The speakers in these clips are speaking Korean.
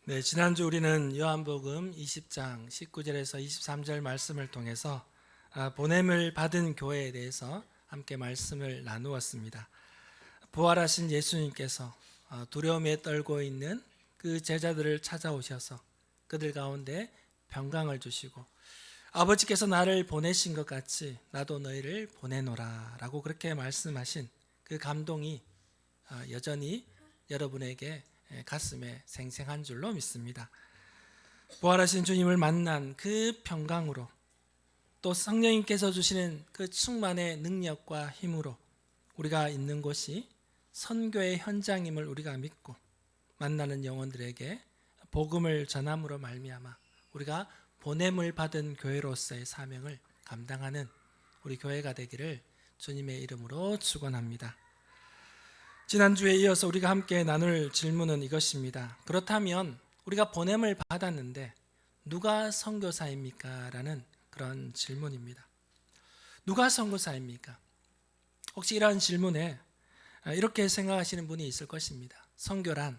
네, 지난주 우리는 요한복음 20장 19절에서 23절 말씀을 통해서 보냄을 받은 교회에 대해서 함께 말씀을 나누었습니다. 부활하신 예수님께서 두려움에 떨고 있는 그 제자들을 찾아오셔서 그들 가운데 평강을 주시고 아버지께서 나를 보내신 것 같이 나도 너희를 보내노라 라고 그렇게 말씀하신 그 감동이 여전히 여러분에게 가슴에 생생한 줄로 믿습니다. 부활하신 주님을 만난 그 평강으로 또 성령님께서 주시는 그 충만의 능력과 힘으로 우리가 있는 곳이 선교의 현장임을 우리가 믿고 만나는 영혼들에게 복음을 전함으로 말미암아 우리가 보냄을 받은 교회로서의 사명을 감당하는 우리 교회가 되기를 주님의 이름으로 축원합니다. 지난주에 이어서 우리가 함께 나눌 질문은 이것입니다. 그렇다면 우리가 보냄을 받았는데 누가 선교사입니까? 라는 그런 질문입니다. 누가 선교사입니까? 혹시 이러한 질문에 이렇게 생각하시는 분이 있을 것입니다. 선교란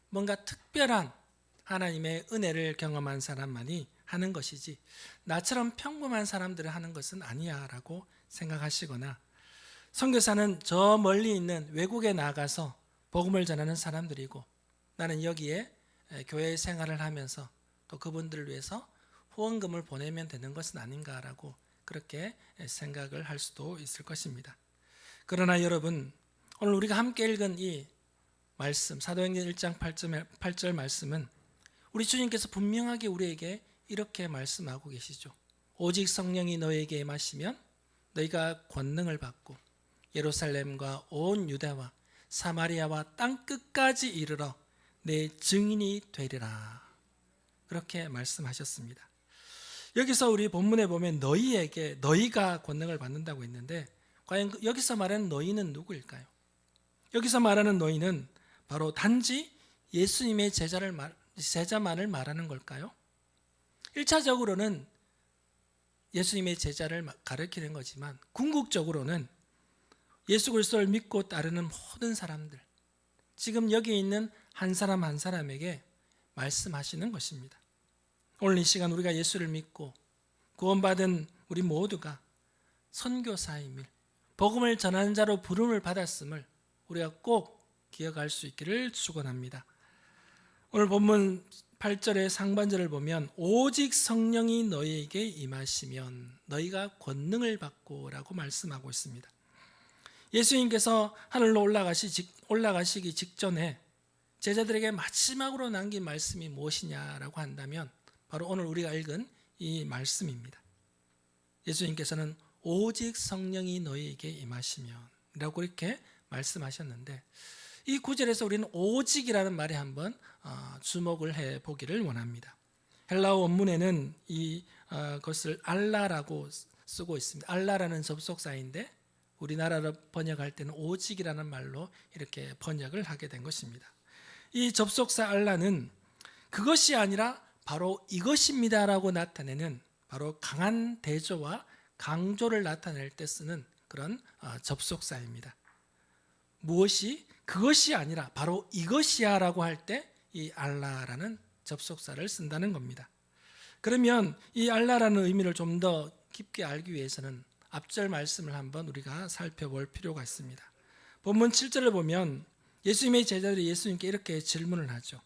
뭔가 특별한 하나님의 은혜를 경험한 사람만이 하는 것이지 나처럼 평범한 사람들을 하는 것은 아니야 라고 생각하시거나 선교사는 저 멀리 있는 외국에 나가서 복음을 전하는 사람들이고 나는 여기에 교회 생활을 하면서 또 그분들을 위해서 후원금을 보내면 되는 것은 아닌가라고 그렇게 생각을 할 수도 있을 것입니다. 그러나 여러분, 오늘 우리가 함께 읽은 이 말씀 사도행전 1장 8절 말씀은 우리 주님께서 분명하게 우리에게 이렇게 말씀하고 계시죠. 오직 성령이 너에게 임하시면 너희가 권능을 받고 예루살렘과 온 유대와 사마리아와 땅 끝까지 이르러 내 증인이 되리라. 그렇게 말씀하셨습니다. 여기서 우리 본문에 보면 너희가 권능을 받는다고 했는데 과연 여기서 말하는 너희는 누구일까요? 여기서 말하는 너희는 바로 단지 예수님의 제자만을 말하는 걸까요? 1차적으로는 예수님의 제자를 가리키는 거지만 궁극적으로는 예수 그리스도를 믿고 따르는 모든 사람들, 지금 여기 있는 한 사람 한 사람에게 말씀하시는 것입니다. 오늘 이 시간 우리가 예수를 믿고 구원받은 우리 모두가 선교사임을, 복음을 전하는 자로 부름을 받았음을 우리가 꼭 기억할 수 있기를 축원합니다. 오늘 본문 8절의 상반절을 보면 오직 성령이 너희에게 임하시면 너희가 권능을 받고 라고 말씀하고 있습니다. 예수님께서 하늘로 올라가시기 직전에 제자들에게 마지막으로 남긴 말씀이 무엇이냐라고 한다면 바로 오늘 우리가 읽은 이 말씀입니다. 예수님께서는 오직 성령이 너희에게 임하시면 라고 이렇게 말씀하셨는데 이 구절에서 우리는 오직이라는 말에 한번 주목을 해보기를 원합니다. 헬라어 원문에는 이것을 알라라고 쓰고 있습니다. 알라라는 접속사인데 우리나라로 번역할 때는 오직이라는 말로 이렇게 번역을 하게 된 것입니다. 이 접속사 알라는 그것이 아니라 바로 이것입니다라고 나타내는 바로 강한 대조와 강조를 나타낼 때 쓰는 그런 접속사입니다. 무엇이 그것이 아니라 바로 이것이야라고 할 때 이 알라라는 접속사를 쓴다는 겁니다. 그러면 이 알라라는 의미를 좀 더 깊게 알기 위해서는 앞절 말씀을 한번 우리가 살펴볼 필요가 있습니다. 본문 7절을 보면 예수님의 제자들이 예수님께 이렇게 질문을 하죠.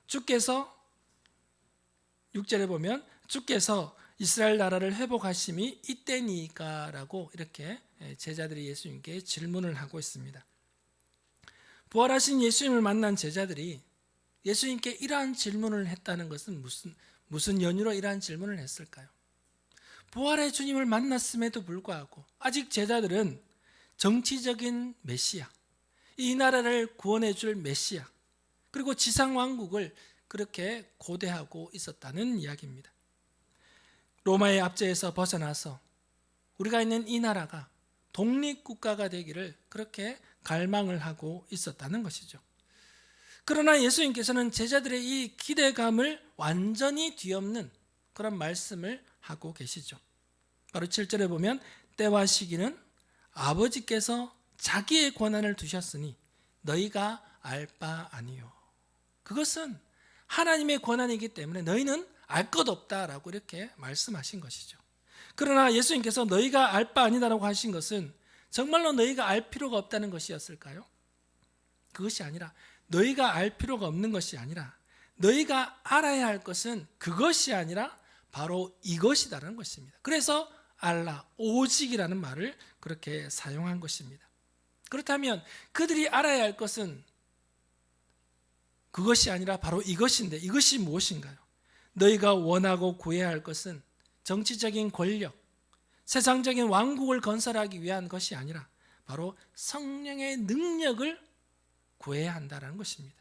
6절에 보면 주께서 이스라엘 나라를 회복하심이 이때니까 라고 이렇게 제자들이 예수님께 질문을 하고 있습니다. 부활하신 예수님을 만난 제자들이 예수님께 이러한 질문을 했다는 것은 무슨 연유로 이러한 질문을 했을까요? 부활의 주님을 만났음에도 불구하고 아직 제자들은 정치적인 메시아, 이 나라를 구원해 줄 메시아, 그리고 지상왕국을 그렇게 고대하고 있었다는 이야기입니다. 로마의 압제에서 벗어나서 우리가 있는 이 나라가 독립국가가 되기를 그렇게 갈망을 하고 있었다는 것이죠. 그러나 예수님께서는 제자들의 이 기대감을 완전히 뒤엎는 그런 말씀을 하고 계시죠. 바로 7절에 보면 때와 시기는 아버지께서 자기의 권한을 두셨으니 너희가 알 바 아니요. 그것은 하나님의 권한이기 때문에 너희는 알 것 없다라고 이렇게 말씀하신 것이죠. 그러나 예수님께서 너희가 알 바 아니다라고 하신 것은 정말로 너희가 알 필요가 없다는 것이었을까요? 그것이 아니라, 너희가 알 필요가 없는 것이 아니라 너희가 알아야 할 것은 그것이 아니라 바로 이것이다라는 것입니다. 그래서 알라, 오직이라는 말을 그렇게 사용한 것입니다. 그렇다면 그들이 알아야 할 것은 그것이 아니라 바로 이것인데, 이것이 무엇인가요? 너희가 원하고 구해야 할 것은 정치적인 권력, 세상적인 왕국을 건설하기 위한 것이 아니라 바로 성령의 능력을 구해야 한다는 것입니다.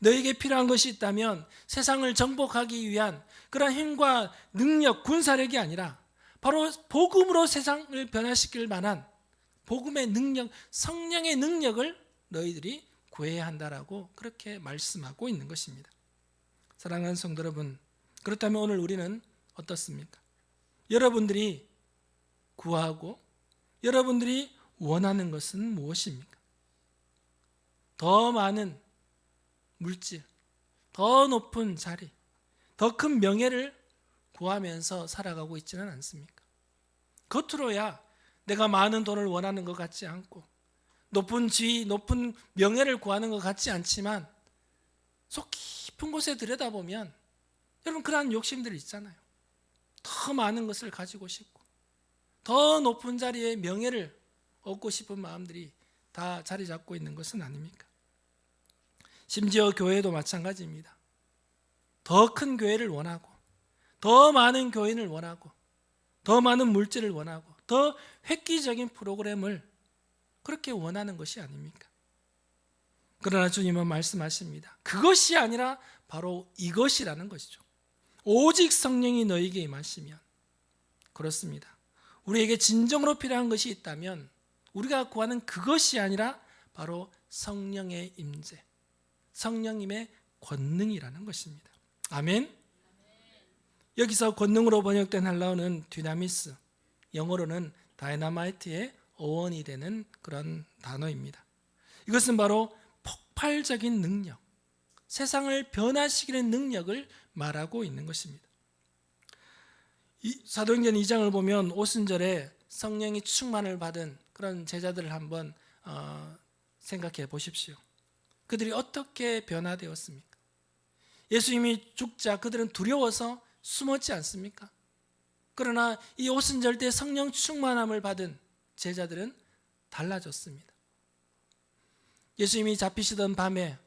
너에게 필요한 것이 있다면 세상을 정복하기 위한 그런 힘과 능력, 군사력이 아니라 바로 복음으로 세상을 변화시킬 만한 복음의 능력, 성령의 능력을 너희들이 구해야 한다라고 그렇게 말씀하고 있는 것입니다. 사랑하는 성도 여러분, 그렇다면 오늘 우리는 어떻습니까? 여러분들이 구하고 여러분들이 원하는 것은 무엇입니까? 더 많은 물질, 더 높은 자리, 더 큰 명예를 구하면서 살아가고 있지는 않습니까? 겉으로야 내가 많은 돈을 원하는 것 같지 않고 높은 지위, 높은 명예를 구하는 것 같지 않지만 속 깊은 곳에 들여다보면 여러분 그러한 욕심들이 있잖아요. 더 많은 것을 가지고 싶고 더 높은 자리에 명예를 얻고 싶은 마음들이 다 자리 잡고 있는 것은 아닙니까? 심지어 교회도 마찬가지입니다. 더 큰 교회를 원하고 더 많은 교인을 원하고 더 많은 물질을 원하고 더 획기적인 프로그램을 그렇게 원하는 것이 아닙니까? 그러나 주님은 말씀하십니다. 그것이 아니라 바로 이것이라는 것이죠. 오직 성령이 너희에게 임하시면. 그렇습니다. 우리에게 진정으로 필요한 것이 있다면 우리가 구하는 그것이 아니라 바로 성령의 임재, 성령님의 권능이라는 것입니다. 아멘. 여기서 권능으로 번역된 헬라어는 dynamis, 영어로는 다이너마이트의 어원이 되는 그런 단어입니다. 이것은 바로 폭발적인 능력, 세상을 변화시키는 능력을 말하고 있는 것입니다. 사도행전 2장을 보면 오순절에 성령이 충만을 받은 그런 제자들을 한번 생각해 보십시오. 그들이 어떻게 변화되었습니까? 예수님이 죽자 그들은 두려워서 숨었지 않습니까? 그러나 이 오순절 때 성령 충만함을 받은 제자들은 달라졌습니다. 예수님이 잡히시던 밤에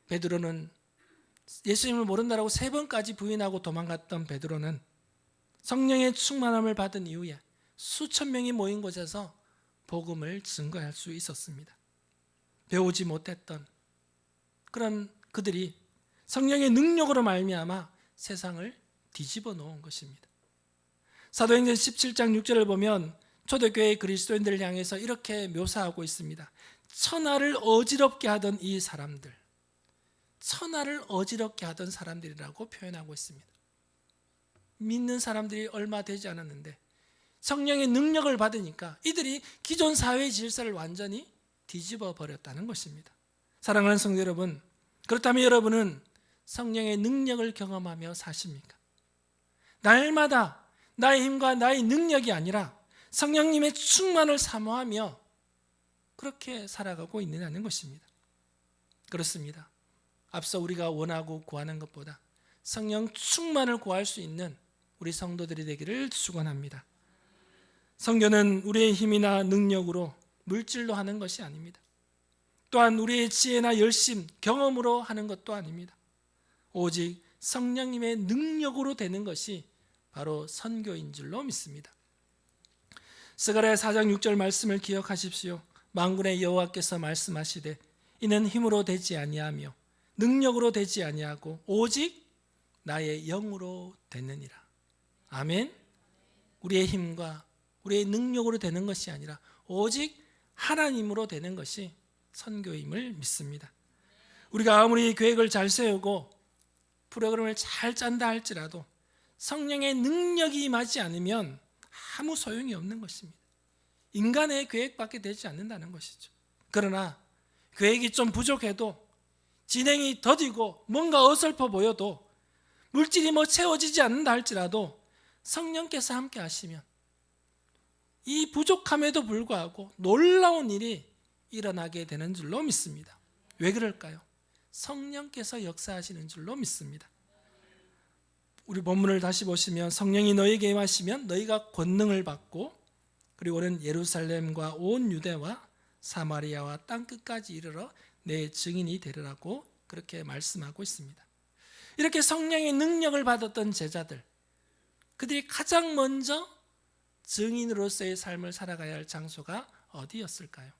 베드로는 예수님을 모른다라고 3번까지 부인하고 도망갔던 베드로는 성령의 충만함을 받은 이후에 수천 명이 모인 곳에서 복음을 증거할 수 있었습니다. 배우지 못했던 그런 그들이 성령의 능력으로 말미암아 세상을 뒤집어 놓은 것입니다. 사도행전 17장 6절을 보면 초대교회의 그리스도인들을 향해서 이렇게 묘사하고 있습니다. 천하를 어지럽게 하던 이 사람들, 천하를 어지럽게 하던 사람들이라고 표현하고 있습니다. 믿는 사람들이 얼마 되지 않았는데 성령의 능력을 받으니까 이들이 기존 사회의 질서를 완전히 뒤집어 버렸다는 것입니다. 사랑하는 성도 여러분, 그렇다면 여러분은 성령의 능력을 경험하며 사십니까? 날마다 나의 힘과 나의 능력이 아니라 성령님의 충만을 사모하며 그렇게 살아가고 있느냐는 것입니다. 그렇습니다. 앞서 우리가 원하고 구하는 것보다 성령 충만을 구할 수 있는 우리 성도들이 되기를 축원합니다. 성교는 우리의 힘이나 능력으로 물질로 하는 것이 아닙니다. 또한 우리의 지혜나 열심, 경험으로 하는 것도 아닙니다. 오직 성령님의 능력으로 되는 것이 바로 선교인 줄로 믿습니다. 스가랴 4장 6절 말씀을 기억하십시오. 만군의 여호와께서 말씀하시되 이는 힘으로 되지 아니하며 능력으로 되지 아니하고 오직 나의 영으로 되느니라. 아멘. 우리의 힘과 우리의 능력으로 되는 것이 아니라 오직 하나님으로 되는 것이 선교임을 믿습니다. 우리가 아무리 계획을 잘 세우고 프로그램을 잘 짠다 할지라도 성령의 능력이 임하지 않으면 아무 소용이 없는 것입니다. 인간의 계획밖에 되지 않는다는 것이죠. 그러나 계획이 좀 부족해도 진행이 더디고 뭔가 어설퍼 보여도 물질이 채워지지 않는다 할지라도 성령께서 함께 하시면 이 부족함에도 불구하고 놀라운 일이 일어나게 되는 줄로 믿습니다. 왜 그럴까요? 성령께서 역사하시는 줄로 믿습니다. 우리 본문을 다시 보시면 성령이 너희에게 임하시면 너희가 권능을 받고 그리고는 예루살렘과 온 유대와 사마리아와 땅끝까지 이르러 내 증인이 되리라고 그렇게 말씀하고 있습니다. 이렇게 성령의 능력을 받았던 제자들, 그들이 가장 먼저 증인으로서의 삶을 살아가야 할 장소가 어디였을까요?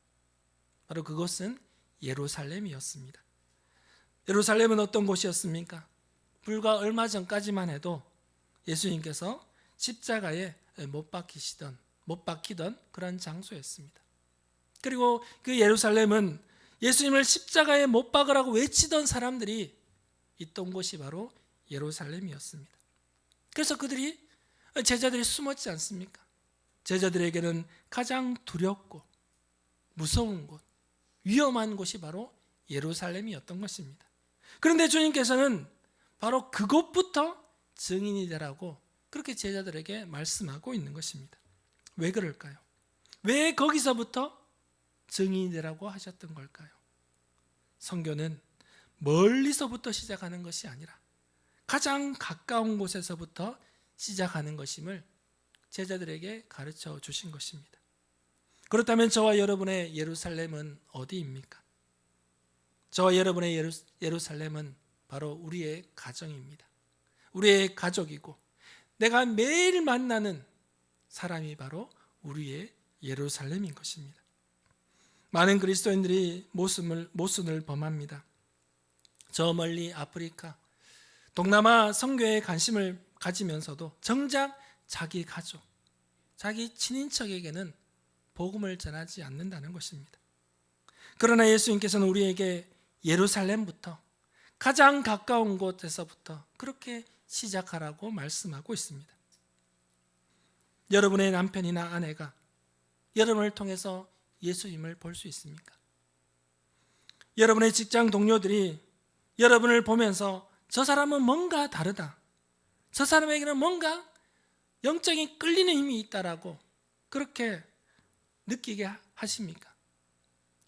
바로 그곳은 예루살렘이었습니다. 예루살렘은 어떤 곳이었습니까? 불과 얼마 전까지만 해도 예수님께서 십자가에 못 박히던 그런 장소였습니다. 그리고 그 예루살렘은 예수님을 십자가에 못 박으라고 외치던 사람들이 있던 곳이 바로 예루살렘이었습니다. 그래서 제자들이 숨었지 않습니까? 제자들에게는 가장 두렵고 무서운 곳, 위험한 곳이 바로 예루살렘이었던 것입니다. 그런데 주님께서는 바로 그곳부터 증인이 되라고 그렇게 제자들에게 말씀하고 있는 것입니다. 왜 그럴까요? 왜 거기서부터 증인이 되라고 하셨던 걸까요? 선교는 멀리서부터 시작하는 것이 아니라 가장 가까운 곳에서부터 시작하는 것임을 제자들에게 가르쳐 주신 것입니다. 그렇다면 저와 여러분의 예루살렘은 어디입니까? 저와 여러분의 예루살렘은 바로 우리의 가정입니다. 우리의 가족이고 내가 매일 만나는 사람이 바로 우리의 예루살렘인 것입니다. 많은 그리스도인들이 모순을 범합니다. 저 멀리 아프리카, 동남아 선교에 관심을 가지면서도 정작 자기 가족, 자기 친인척에게는 복음을 전하지 않는다는 것입니다. 그러나 예수님께서는 우리에게 예루살렘부터 가장 가까운 곳에서부터 그렇게 시작하라고 말씀하고 있습니다. 여러분의 남편이나 아내가 여러분을 통해서 예수님을 볼 수 있습니까? 여러분의 직장 동료들이 여러분을 보면서 저 사람은 뭔가 다르다, 저 사람에게는 뭔가 영적인 끌리는 힘이 있다라고 그렇게 느끼게 하십니까?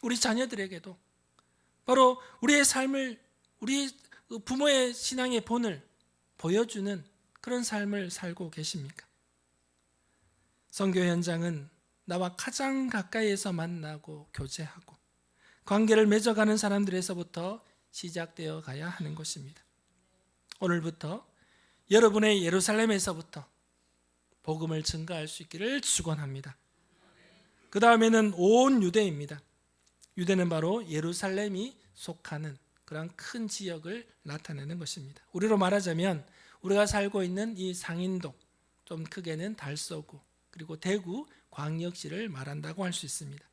우리 자녀들에게도 바로 우리의 삶을, 우리 부모의 신앙의 본을 보여주는 그런 삶을 살고 계십니까? 선교 현장은 나와 가장 가까이에서 만나고 교제하고 관계를 맺어가는 사람들에서부터 시작되어 가야 하는 것입니다. 오늘부터 여러분의 예루살렘에서부터 복음을 증거할 수 있기를 축원합니다. 그 다음에는 온 유대입니다. 유대는 바로 예루살렘이 속하는 그런 큰 지역을 나타내는 것입니다. 우리로 말하자면 우리가 살고 있는 이 상인동, 좀 크게는 달서구, 그리고 대구 광역시를 말한다고 할 수 있습니다.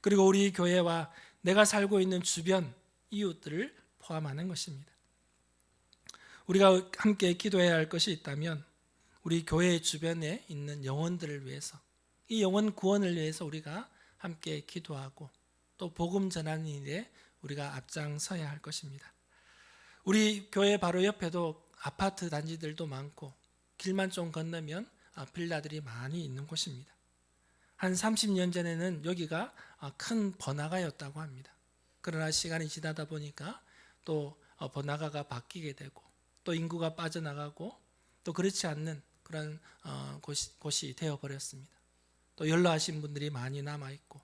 그리고 우리 교회와 내가 살고 있는 주변 이웃들을 포함하는 것입니다. 우리가 함께 기도해야 할 것이 있다면 우리 교회 주변에 있는 영혼들을 위해서, 이 영혼 구원을 위해서 우리가 함께 기도하고 또 복음 전하는 일에 우리가 앞장서야 할 것입니다. 우리 교회 바로 옆에도 아파트 단지들도 많고 길만 좀 건너면 빌라들이 많이 있는 곳입니다. 한 30년 전에는 여기가 큰 번화가였다고 합니다. 그러나 시간이 지나다 보니까 또 번화가가 바뀌게 되고 또 인구가 빠져나가고 또 그렇지 않는 그런 곳이 되어버렸습니다. 또 연로하신 분들이 많이 남아있고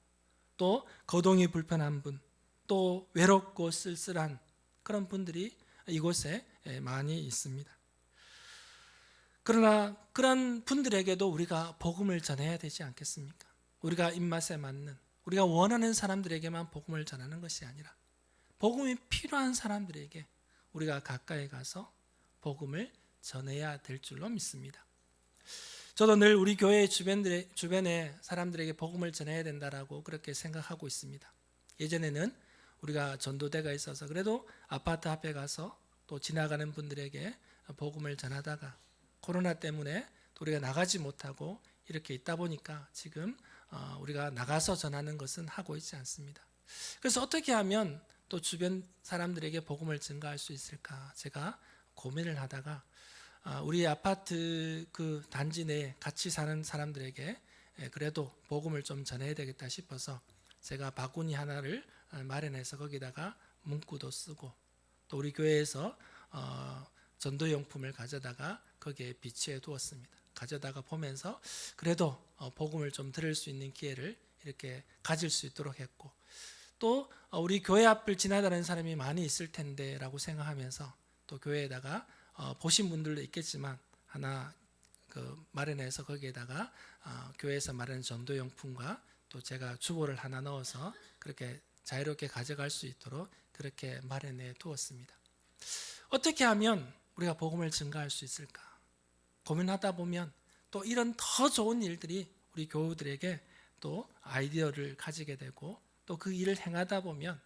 또 거동이 불편한 분, 또 외롭고 쓸쓸한 그런 분들이 이곳에 많이 있습니다. 그러나 그런 분들에게도 우리가 복음을 전해야 되지 않겠습니까? 우리가 입맛에 맞는, 우리가 원하는 사람들에게만 복음을 전하는 것이 아니라 복음이 필요한 사람들에게 우리가 가까이 가서 복음을 전해야 될 줄로 믿습니다. 저도 늘 우리 교회 주변의 사람들에게 복음을 전해야 된다라고 그렇게 생각하고 있습니다. 예전에는 우리가 전도대가 있어서 그래도 아파트 앞에 가서 또 지나가는 분들에게 복음을 전하다가 코로나 때문에 우리가 나가지 못하고 이렇게 있다 보니까 지금 우리가 나가서 전하는 것은 하고 있지 않습니다. 그래서 어떻게 하면 또 주변 사람들에게 복음을 증가할 수 있을까? 제가 고민을 하다가 우리 아파트 그 단지 내에 같이 사는 사람들에게 그래도 복음을 좀 전해야 되겠다 싶어서 제가 바구니 하나를 마련해서 거기다가 문구도 쓰고 또 우리 교회에서 전도용품을 가져다가 거기에 비치해 두었습니다. 가져다가 보면서 그래도 복음을 좀 들을 수 있는 기회를 이렇게 가질 수 있도록 했고 또 우리 교회 앞을 지나다니는 사람이 많이 있을 텐데 라고 생각하면서 또 교회에다가 보신 분들도 있겠지만 하나 마련해서 거기에다가 교회에서 마련한 전도용품과 또 제가 주보를 하나 넣어서 그렇게 자유롭게 가져갈 수 있도록 그렇게 마련해 두었습니다. 어떻게 하면 우리가 복음을 증가할 수 있을까? 고민하다 보면 또 이런 더 좋은 일들이 우리 교우들에게 또 아이디어를 가지게 되고 또 그 일을 행하다 보면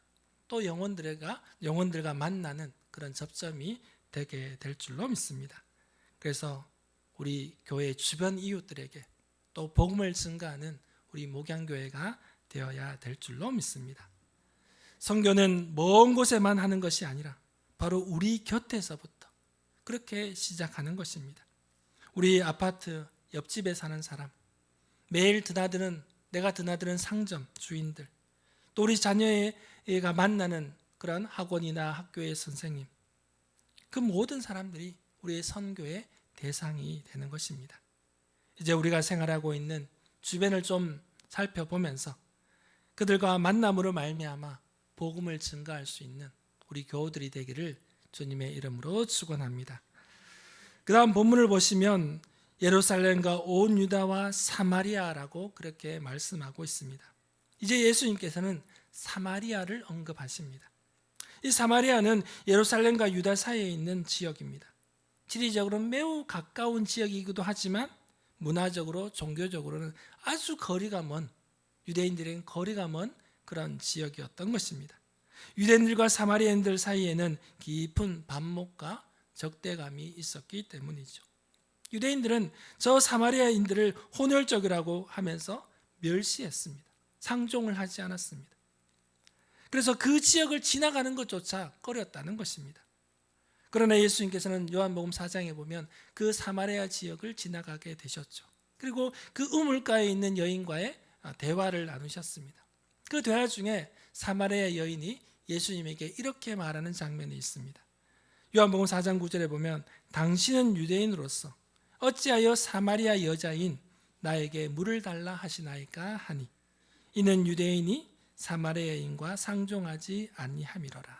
또 영혼들과 만나는 그런 접점이 되게 될 줄로 믿습니다. 그래서 우리 교회 주변 이웃들에게 또 복음을 증가하는 우리 목양교회가 되어야 될 줄로 믿습니다. 선교는 먼 곳에만 하는 것이 아니라 바로 우리 곁에서부터 그렇게 시작하는 것입니다. 우리 아파트 옆집에 사는 사람, 매일 내가 드나드는 상점 주인들, 또 우리 자녀가 만나는 그런 학원이나 학교의 선생님, 그 모든 사람들이 우리의 선교의 대상이 되는 것입니다. 이제 우리가 생활하고 있는 주변을 좀 살펴보면서 그들과 만남으로 말미암아 복음을 증가할 수 있는 우리 교우들이 되기를 주님의 이름으로 축원합니다. 그 다음 본문을 보시면 예루살렘과 온 유다와 사마리아라고 그렇게 말씀하고 있습니다. 이제 예수님께서는 사마리아를 언급하십니다. 이 사마리아는 예루살렘과 유다 사이에 있는 지역입니다. 지리적으로는 매우 가까운 지역이기도 하지만 문화적으로 종교적으로는 아주 거리가 먼, 유대인들에게는 거리가 먼 그런 지역이었던 것입니다. 유대인들과 사마리아인들 사이에는 깊은 반목과 적대감이 있었기 때문이죠. 유대인들은 저 사마리아인들을 혼혈적이라고 하면서 멸시했습니다. 상종을 하지 않았습니다. 그래서 그 지역을 지나가는 것조차 꺼렸다는 것입니다. 그러나 예수님께서는 요한복음 4장에 보면 그 사마리아 지역을 지나가게 되셨죠. 그리고 그 우물가에 있는 여인과의 대화를 나누셨습니다. 그 대화 중에 사마리아 여인이 예수님에게 이렇게 말하는 장면이 있습니다. 요한복음 4장 9절에 보면 당신은 유대인으로서 어찌하여 사마리아 여자인 나에게 물을 달라 하시나이까 하니 이는 유대인이 사마리아인과 상종하지 아니함이로라.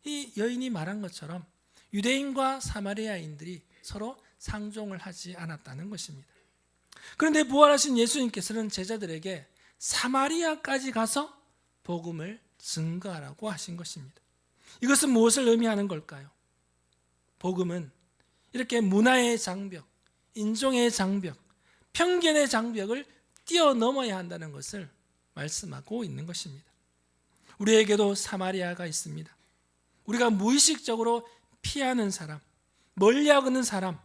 이 여인이 말한 것처럼 유대인과 사마리아인들이 서로 상종을 하지 않았다는 것입니다. 그런데 부활하신 예수님께서는 제자들에게 사마리아까지 가서 복음을 증거하라고 하신 것입니다. 이것은 무엇을 의미하는 걸까요? 복음은 이렇게 문화의 장벽, 인종의 장벽, 편견의 장벽을 뛰어넘어야 한다는 것을 말씀하고 있는 것입니다. 우리에게도 사마리아가 있습니다. 우리가 무의식적으로 피하는 사람, 멀리하는 사람,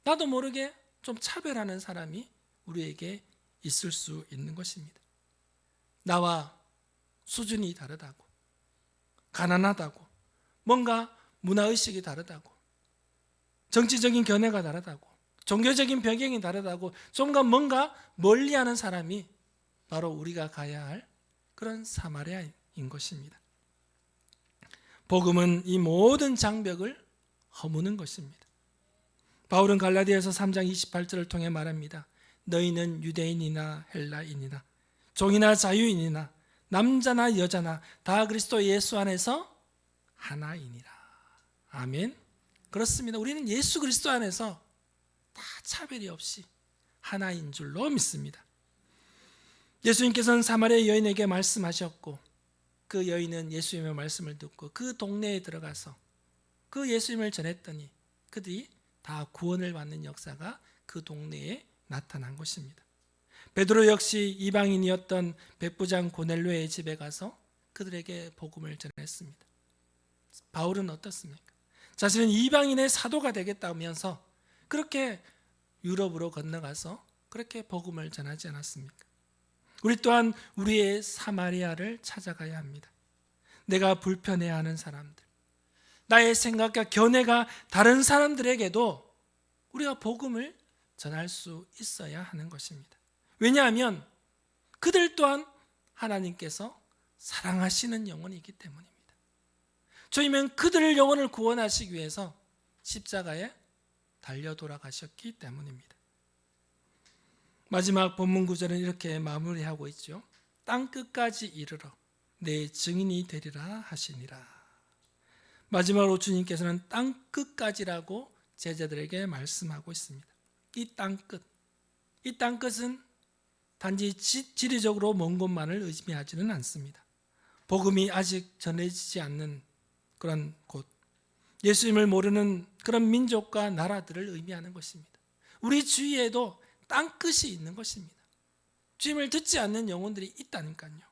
나도 모르게 좀 차별하는 사람이 우리에게 있을 수 있는 것입니다. 나와 수준이 다르다고, 가난하다고, 뭔가 문화의식이 다르다고, 정치적인 견해가 다르다고, 종교적인 배경이 다르다고 좀가 뭔가 멀리하는 사람이 바로 우리가 가야 할 그런 사마리아인 것입니다. 복음은 이 모든 장벽을 허무는 것입니다. 바울은 갈라디아서 3장 28절을 통해 말합니다. 너희는 유대인이나 헬라인이나 종이나 자유인이나 남자나 여자나 다 그리스도 예수 안에서 하나이니라. 아멘. 그렇습니다. 우리는 예수 그리스도 안에서 다 차별이 없이 하나인 줄로 믿습니다. 예수님께서는 사마리아 여인에게 말씀하셨고 그 여인은 예수님의 말씀을 듣고 그 동네에 들어가서 그 예수님을 전했더니 그들이 다 구원을 받는 역사가 그 동네에 나타난 것입니다. 베드로 역시 이방인이었던 백부장 고넬료의 집에 가서 그들에게 복음을 전했습니다. 바울은 어떻습니까? 자신은 이방인의 사도가 되겠다면서 그렇게 유럽으로 건너가서 그렇게 복음을 전하지 않았습니까? 우리 또한 우리의 사마리아를 찾아가야 합니다. 내가 불편해하는 사람들, 나의 생각과 견해가 다른 사람들에게도 우리가 복음을 전할 수 있어야 하는 것입니다. 왜냐하면 그들 또한 하나님께서 사랑하시는 영혼이기 때문입니다. 주님은 그들의 영혼을 구원하시기 위해서 십자가에 달려 돌아가셨기 때문입니다. 마지막 본문 구절은 이렇게 마무리하고 있죠. 땅 끝까지 이르러 내 증인이 되리라 하시니라. 마지막으로 주님께서는 땅 끝까지라고 제자들에게 말씀하고 있습니다. 이 땅 끝, 이 땅 끝은 단지 지리적으로 먼 곳만을 의미하지는 않습니다. 복음이 아직 전해지지 않는 그런 곳, 예수님을 모르는 그런 민족과 나라들을 의미하는 것입니다. 우리 주위에도 땅 끝이 있는 것입니다. 주님을 듣지 않는 영혼들이 있다니까요.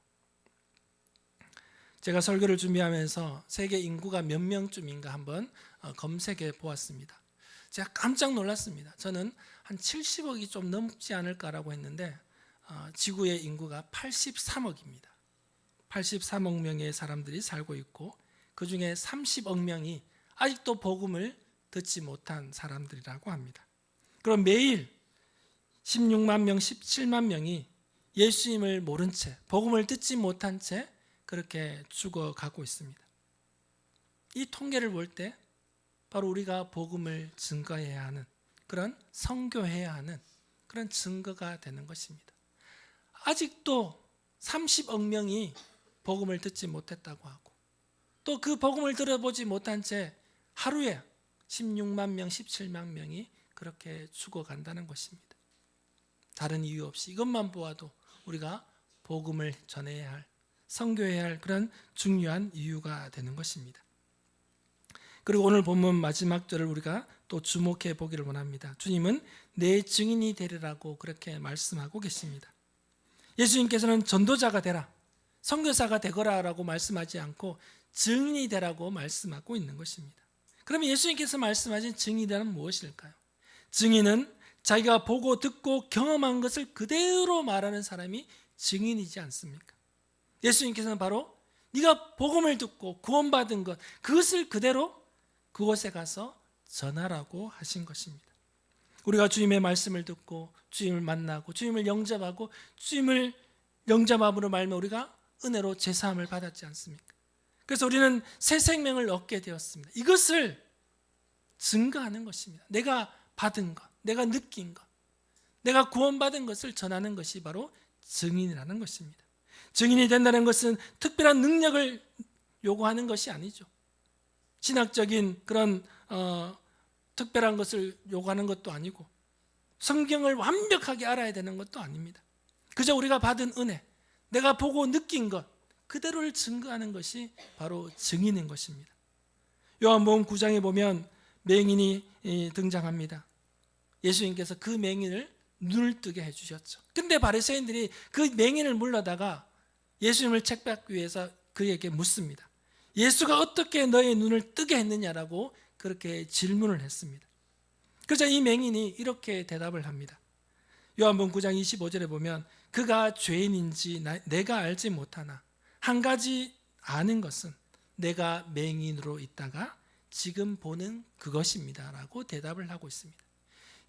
제가 설교를 준비하면서 세계 인구가 몇 명쯤인가 한번 검색해 보았습니다. 제가 깜짝 놀랐습니다. 저는 한 70억이 좀 넘지 않을까라고 했는데 지구의 인구가 83억입니다. 83억 명의 사람들이 살고 있고 그 중에 30억 명이 아직도 복음을 듣지 못한 사람들이라고 합니다. 그럼 매일 16만 명, 17만 명이 예수님을 모른 채, 복음을 듣지 못한 채 그렇게 죽어가고 있습니다. 이 통계를 볼 때 바로 우리가 복음을 증거해야 하는, 그런 선교해야 하는 그런 증거가 되는 것입니다. 아직도 30억 명이 복음을 듣지 못했다고 하고 또 그 복음을 들어보지 못한 채 하루에 16만 명, 17만 명이 그렇게 죽어간다는 것입니다. 다른 이유 없이 이것만 보아도 우리가 복음을 전해야 할, 선교해야 할 그런 중요한 이유가 되는 것입니다. 그리고 오늘 본문 마지막 절을 우리가 또 주목해 보기를 원합니다. 주님은 내 증인이 되리라고 그렇게 말씀하고 계십니다. 예수님께서는 전도자가 되라, 선교사가 되거라라고 말씀하지 않고 증인이 되라고 말씀하고 있는 것입니다. 그러면 예수님께서 말씀하신 증인이란 무엇일까요? 증인은 자기가 보고 듣고 경험한 것을 그대로 말하는 사람이 증인이지 않습니까? 예수님께서는 바로 네가 복음을 듣고 구원받은 것, 그것을 그대로 그곳에 가서 전하라고 하신 것입니다. 우리가 주님의 말씀을 듣고 주님을 만나고 주님을 영접하고 주님을 영접함으로 말며 우리가 은혜로 제사함을 받았지 않습니까? 그래서 우리는 새 생명을 얻게 되었습니다. 이것을 증거하는 것입니다. 내가 받은 것, 내가 느낀 것, 내가 구원받은 것을 전하는 것이 바로 증인이라는 것입니다. 증인이 된다는 것은 특별한 능력을 요구하는 것이 아니죠. 신학적인 그런 특별한 것을 요구하는 것도 아니고 성경을 완벽하게 알아야 되는 것도 아닙니다. 그저 우리가 받은 은혜, 내가 보고 느낀 것 그대로를 증거하는 것이 바로 증인인 것입니다. 요한복음 9장에 보면 맹인이 등장합니다. 예수님께서 그 맹인을 눈을 뜨게 해주셨죠. 근데 바리새인들이 그 맹인을 물러다가 예수님을 책받기 위해서 그에게 묻습니다. 예수가 어떻게 너의 눈을 뜨게 했느냐라고 그렇게 질문을 했습니다. 그래서 이 맹인이 이렇게 대답을 합니다. 요한복음 9장 25절에 보면 그가 죄인인지 내가 알지 못하나 한 가지 아는 것은 내가 맹인으로 있다가 지금 보는 그것입니다 라고 대답을 하고 있습니다.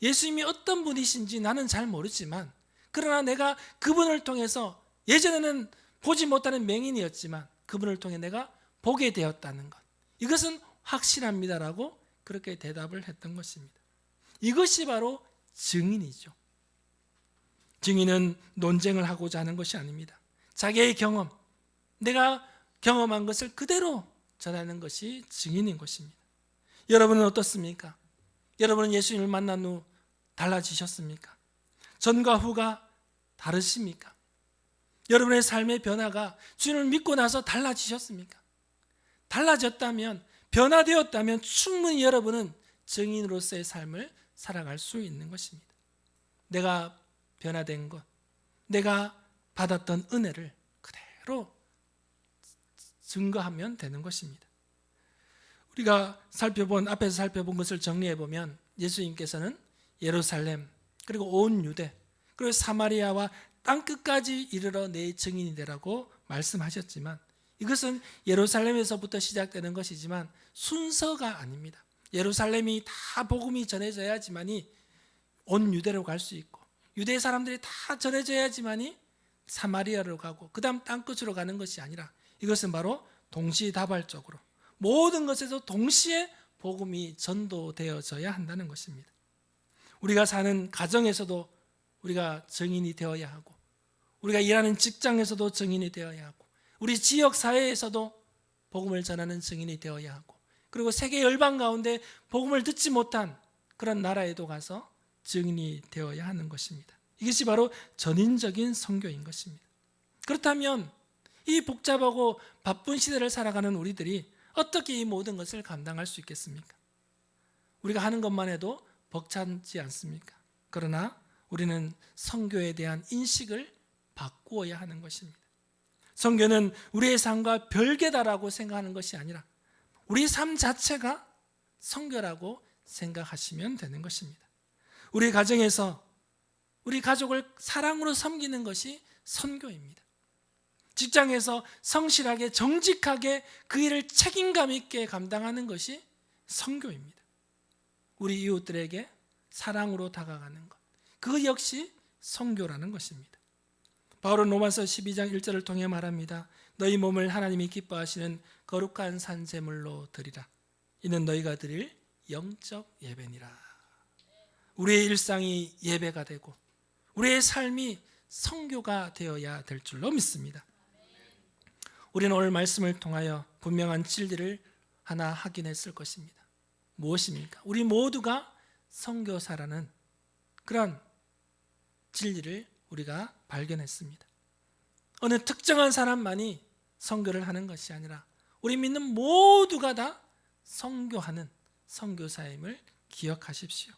예수님이 어떤 분이신지 나는 잘 모르지만 그러나 내가 그분을 통해서 예전에는 보지 못하는 맹인이었지만 그분을 통해 내가 보게 되었다는 것, 이것은 확실합니다라고 그렇게 대답을 했던 것입니다. 이것이 바로 증인이죠. 증인은 논쟁을 하고자 하는 것이 아닙니다. 자기의 경험, 내가 경험한 것을 그대로 전하는 것이 증인인 것입니다. 여러분은 어떻습니까? 여러분은 예수님을 만난 후 달라지셨습니까? 전과 후가 다르십니까? 여러분의 삶의 변화가 주님을 믿고 나서 달라지셨습니까? 달라졌다면, 변화되었다면 충분히 여러분은 증인으로서의 삶을 살아갈 수 있는 것입니다. 내가 변화된 것, 내가 받았던 은혜를 그대로 증거하면 되는 것입니다. 우리가 앞에서 살펴본 것을 정리해 보면 예수님께서는 예루살렘 그리고 온 유대 그리고 사마리아와 땅끝까지 이르러 내 증인이 되라고 말씀하셨지만 이것은 예루살렘에서부터 시작되는 것이지만 순서가 아닙니다. 예루살렘이 다 복음이 전해져야지만이 온 유대로 갈 수 있고, 유대 사람들이 다 전해져야지만이 사마리아로 가고 그 다음 땅끝으로 가는 것이 아니라, 이것은 바로 동시다발적으로 모든 것에서 동시에 복음이 전도되어져야 한다는 것입니다. 우리가 사는 가정에서도 우리가 증인이 되어야 하고, 우리가 일하는 직장에서도 증인이 되어야 하고, 우리 지역 사회에서도 복음을 전하는 증인이 되어야 하고, 그리고 세계 열방 가운데 복음을 듣지 못한 그런 나라에도 가서 증인이 되어야 하는 것입니다. 이것이 바로 전인적인 선교인 것입니다. 그렇다면 이 복잡하고 바쁜 시대를 살아가는 우리들이 어떻게 이 모든 것을 감당할 수 있겠습니까? 우리가 하는 것만 해도 벅차지 않습니까? 그러나 우리는 선교에 대한 인식을 바꾸어야 하는 것입니다. 선교는 우리의 삶과 별개다라고 생각하는 것이 아니라 우리 삶 자체가 선교라고 생각하시면 되는 것입니다. 우리 가정에서 우리 가족을 사랑으로 섬기는 것이 선교입니다. 직장에서 성실하게 정직하게 그 일을 책임감 있게 감당하는 것이 선교입니다. 우리 이웃들에게 사랑으로 다가가는 것, 그 역시 선교라는 것입니다. 바울은 로마서 12장 1절을 통해 말합니다. 너희 몸을 하나님이 기뻐하시는 거룩한 산제물로 드리라. 이는 너희가 드릴 영적 예배니라. 우리의 일상이 예배가 되고 우리의 삶이 선교가 되어야 될 줄로 믿습니다. 우리는 오늘 말씀을 통하여 분명한 진리를 하나 확인했을 것입니다. 무엇입니까? 우리 모두가 선교사라는 그런 진리를 우리가 발견했습니다. 어느 특정한 사람만이 선교를 하는 것이 아니라 우리 믿는 모두가 다 선교하는 선교사임을 기억하십시오.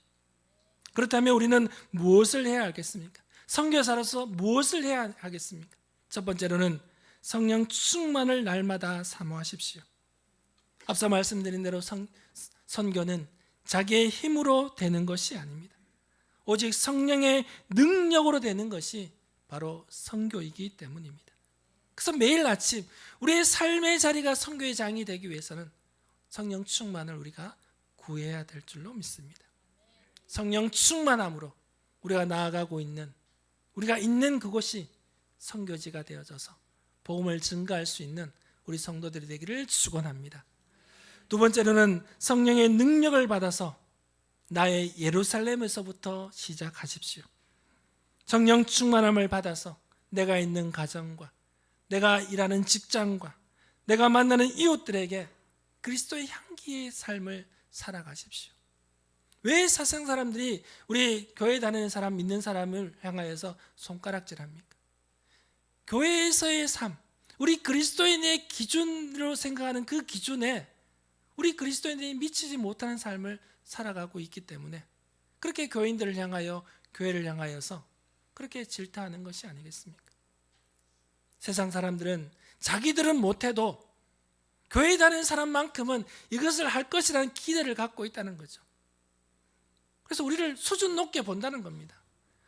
그렇다면 우리는 무엇을 해야 하겠습니까? 선교사로서 무엇을 해야 하겠습니까? 첫 번째로는 성령 충만을 날마다 사모하십시오. 앞서 말씀드린 대로 선교는 자기의 힘으로 되는 것이 아닙니다. 오직 성령의 능력으로 되는 것이 바로 선교이기 때문입니다. 그래서 매일 아침 우리의 삶의 자리가 선교의 장이 되기 위해서는 성령 충만을 우리가 구해야 될 줄로 믿습니다. 성령 충만함으로 우리가 나아가고 있는, 우리가 있는 그곳이 선교지가 되어져서 복음을 증거할 수 있는 우리 성도들이 되기를 축원합니다. 두 번째로는 성령의 능력을 받아서 나의 예루살렘에서부터 시작하십시오. 성령 충만함을 받아서 내가 있는 가정과 내가 일하는 직장과 내가 만나는 이웃들에게 그리스도의 향기의 삶을 살아가십시오. 왜 세상 사람들이 우리 교회 다니는 사람, 믿는 사람을 향하여서 손가락질합니까? 교회에서의 삶, 우리 그리스도인의 기준으로 생각하는 그 기준에 우리 그리스도인들이 미치지 못하는 삶을 살아가고 있기 때문에 그렇게 교인들을 향하여, 교회를 향하여서 그렇게 질타하는 것이 아니겠습니까? 세상 사람들은 자기들은 못해도 교회 다니는 사람만큼은 이것을 할 것이라는 기대를 갖고 있다는 거죠. 그래서 우리를 수준 높게 본다는 겁니다.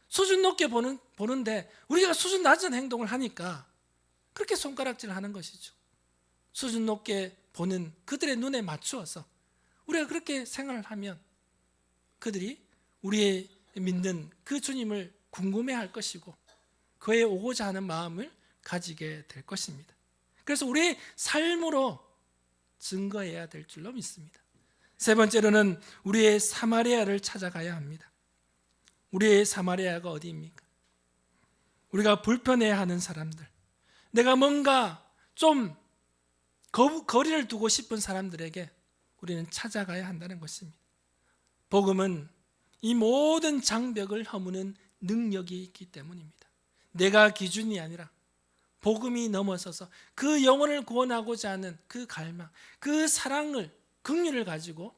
수준 높게 보는데 우리가 수준 낮은 행동을 하니까 그렇게 손가락질을 하는 것이죠. 수준 높게 보는 그들의 눈에 맞추어서 우리가 그렇게 생활을 하면 그들이 우리의 믿는 그 주님을 궁금해할 것이고 그에 오고자 하는 마음을 가지게 될 것입니다. 그래서 우리의 삶으로 증거해야 될 줄로 믿습니다. 세 번째로는 우리의 사마리아를 찾아가야 합니다. 우리의 사마리아가 어디입니까? 우리가 불편해하는 사람들, 내가 뭔가 좀 거리를 두고 싶은 사람들에게 우리는 찾아가야 한다는 것입니다. 복음은 이 모든 장벽을 허무는 능력이 있기 때문입니다. 내가 기준이 아니라 복음이 넘어서서 그 영혼을 구원하고자 하는 그 갈망, 그 사랑을, 긍휼을 가지고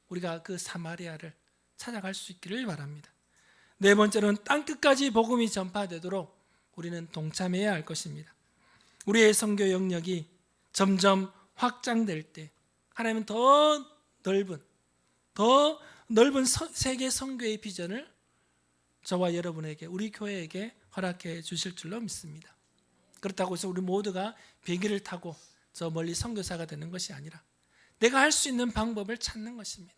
우리가 그 사마리아를 찾아갈 수 있기를 바랍니다. 네 번째로는 땅끝까지 복음이 전파되도록 우리는 동참해야 할 것입니다. 우리의 선교 영역이 점점 확장될 때 하나님은 더 넓은 세계 선교의 비전을 저와 여러분에게, 우리 교회에게 허락해 주실 줄로 믿습니다. 그렇다고 해서 우리 모두가 비행기를 타고 저 멀리 선교사가 되는 것이 아니라 내가 할 수 있는 방법을 찾는 것입니다.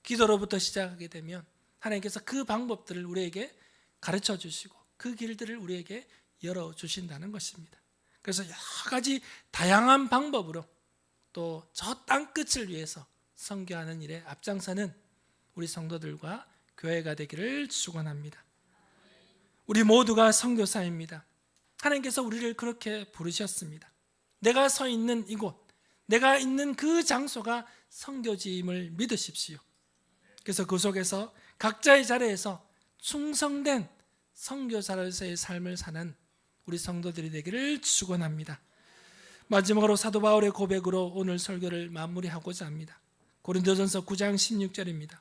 기도로부터 시작하게 되면 하나님께서 그 방법들을 우리에게 가르쳐 주시고 그 길들을 우리에게 열어주신다는 것입니다. 그래서 여러 가지 다양한 방법으로 또 저 땅끝을 위해서 선교하는 일에 앞장서는 우리 성도들과 교회가 되기를 축원합니다. 우리 모두가 선교사입니다. 하나님께서 우리를 그렇게 부르셨습니다. 내가 서 있는 이곳, 내가 있는 그 장소가 선교지임을 믿으십시오. 그래서 그 속에서 각자의 자리에서 충성된 선교사로서의 삶을 사는 우리 성도들이 되기를 축원합니다. 마지막으로 사도 바울의 고백으로 오늘 설교를 마무리하고자 합니다. 고린도전서 9장 16절입니다.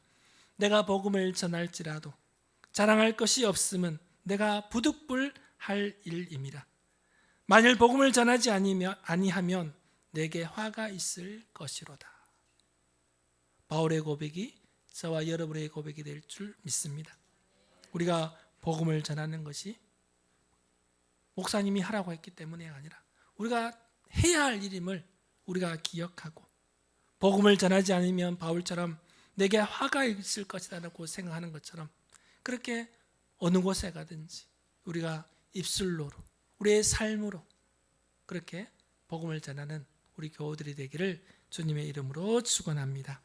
내가 복음을 전할지라도 자랑할 것이 없음은 내가 부득불할 일입니다. 만일 복음을 전하지 아니하면 내게 화가 있을 것이로다. 바울의 고백이 저와 여러분의 고백이 될 줄 믿습니다. 우리가 복음을 전하는 것이 목사님이 하라고 했기 때문이 아니라 우리가 해야 할 일임을 우리가 기억하고 복음을 전하지 않으면 바울처럼 내게 화가 있을 것이라고 생각하는 것처럼 그렇게 어느 곳에 가든지 우리가 입술로로 우리의 삶으로 그렇게 복음을 전하는 우리 교우들이 되기를 주님의 이름으로 축원합니다.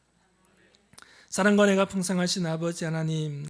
사랑과 은혜가 풍성하신 아버지 하나님,